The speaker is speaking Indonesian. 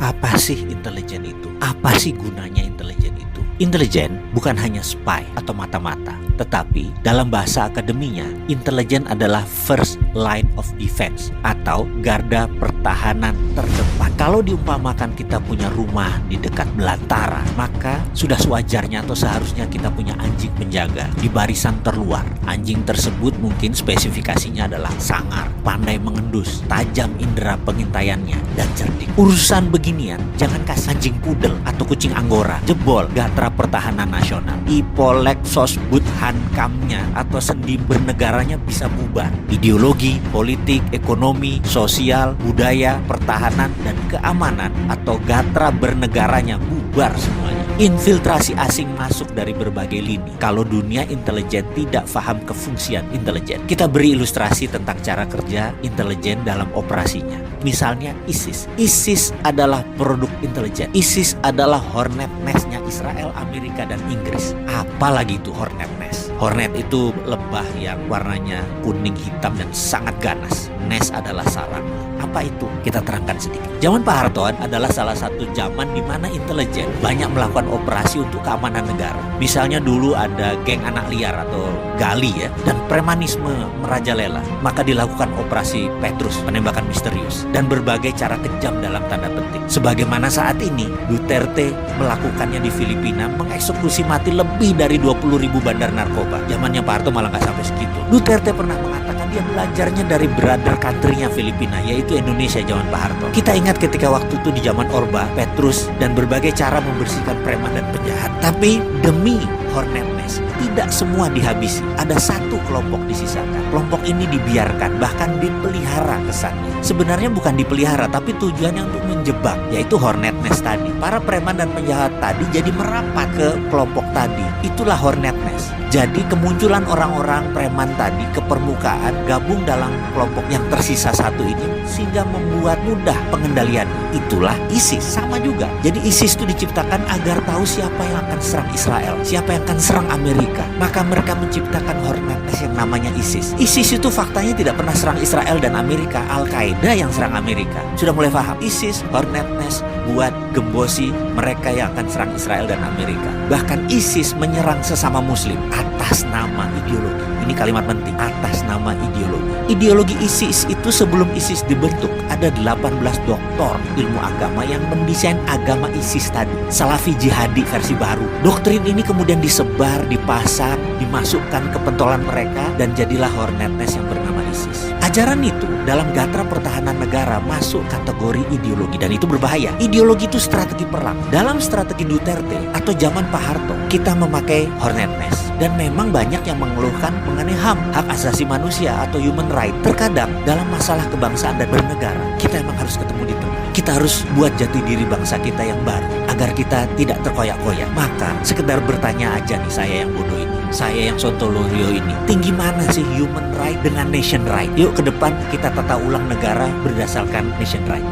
Apa sih intelijen itu? Apa sih gunanya intelijen itu? Intelijen bukan hanya spy atau mata-mata, tetapi dalam bahasa akademinya, intelijen adalah first line of defense atau garda pertahanan terdepan. Kalau diumpamakan kita punya rumah di dekat belantara, maka sudah sewajarnya atau seharusnya kita punya anjing penjaga di barisan terluar. Anjing tersebut mungkin spesifikasinya adalah sangar, pandai mengendus, tajam indera pengintaiannya, dan cerdik. Urusan beginian, jangan kasih anjing pudel atau kucing anggora, jebol gatra pertahanan nasional. Ipolek sosbud hankamnya atau sendi bernegaranya bisa bubar. Ideologi, politik, ekonomi, sosial, budaya, pertahanan, dan keamanan atau gatra bernegaranya bubar semuanya. Infiltrasi asing masuk dari berbagai lini. Kalau dunia intelijen tidak paham kefungsian intelijen. Kita beri ilustrasi tentang cara kerja intelijen dalam operasinya. Misalnya ISIS. ISIS adalah produk intelijen. ISIS adalah hornet nest-nya Israel, Amerika, dan Inggris. Apalagi itu hornet nest? Hornet itu lebah yang warnanya kuning hitam dan sangat ganas. Nest adalah sarang. Apa itu? Kita terangkan sedikit. Zaman Pak Harto adalah salah satu zaman di mana intelijen banyak melakukan operasi untuk keamanan negara. Misalnya dulu ada geng anak liar atau gali ya, dan premanisme merajalela. Maka dilakukan operasi Petrus, penembakan misterius, dan berbagai cara kejam dalam tanda petik. Sebagaimana saat ini Duterte melakukannya di Filipina, mengeksekusi mati lebih dari 20.000 bandar narkoba. Zamannya Pak Harto malah nggak sampai segitu. Duterte pernah mengatakan dia belajarnya dari brother country-nya Filipina, yaitu Indonesia zaman Pak Harto. Kita ingat ketika waktu itu di zaman Orba, Petrus, dan berbagai cara membersihkan preman dan penjahat. Tapi demi hornet nest, tidak semua dihabisi. Ada satu kelompok disisakan. Kelompok ini dibiarkan, bahkan dipelihara kesannya. Sebenarnya bukan dipelihara, tapi tujuannya untuk menjebak, yaitu hornet nest tadi. Para preman dan penjahat tadi jadi merapat ke kelompok tadi. Itulah hornet nest. Jadi kemunculan orang-orang preman tadi ke permukaan, gabung dalam kelompok yang tersisa satu ini, sehingga membuat mudah pengendalian. Itulah ISIS. Sama juga. Jadi ISIS itu diciptakan agar tahu siapa yang akan serang Israel, siapa yang akan serang Amerika. Maka mereka menciptakan hornet nest yang namanya ISIS. ISIS itu faktanya tidak pernah serang Israel dan Amerika. Al-Qaeda yang serang Amerika. Sudah mulai paham? ISIS, hornet nest buat gembosi mereka yang akan serang Israel dan Amerika. Bahkan ISIS menyerang sesama muslim atas nama ideologi. Ini kalimat penting, atas nama ideologi. Ideologi ISIS itu sebelum ISIS dibentuk, ada 18 doktor ilmu agama yang mendesain agama ISIS tadi. Salafi jihadi versi baru. Doktrin ini kemudian disebar, dipasang, dimasukkan ke pentolan mereka, dan jadilah hornet nest yang bernama ISIS. Ajaran itu dalam gatra pertahanan negara masuk kategori ideologi, dan itu berbahaya. Ideologi itu strategi perang. Dalam strategi Duterte atau zaman Pak Harto, kita memakai hornet nest. Dan memang banyak yang mengeluhkan mengenai HAM, hak asasi manusia atau human right. Terkadang dalam masalah kebangsaan dan bernegara, kita emang harus ketemu di tengah. Kita harus buat jati diri bangsa kita yang baru, agar kita tidak terkoyak-koyak. Maka sekedar bertanya aja nih, saya yang bodoh ini, saya yang sontoloyo ini, tinggi mana sih human right dengan nation right? Yuk ke depan kita tata ulang negara berdasarkan nation right.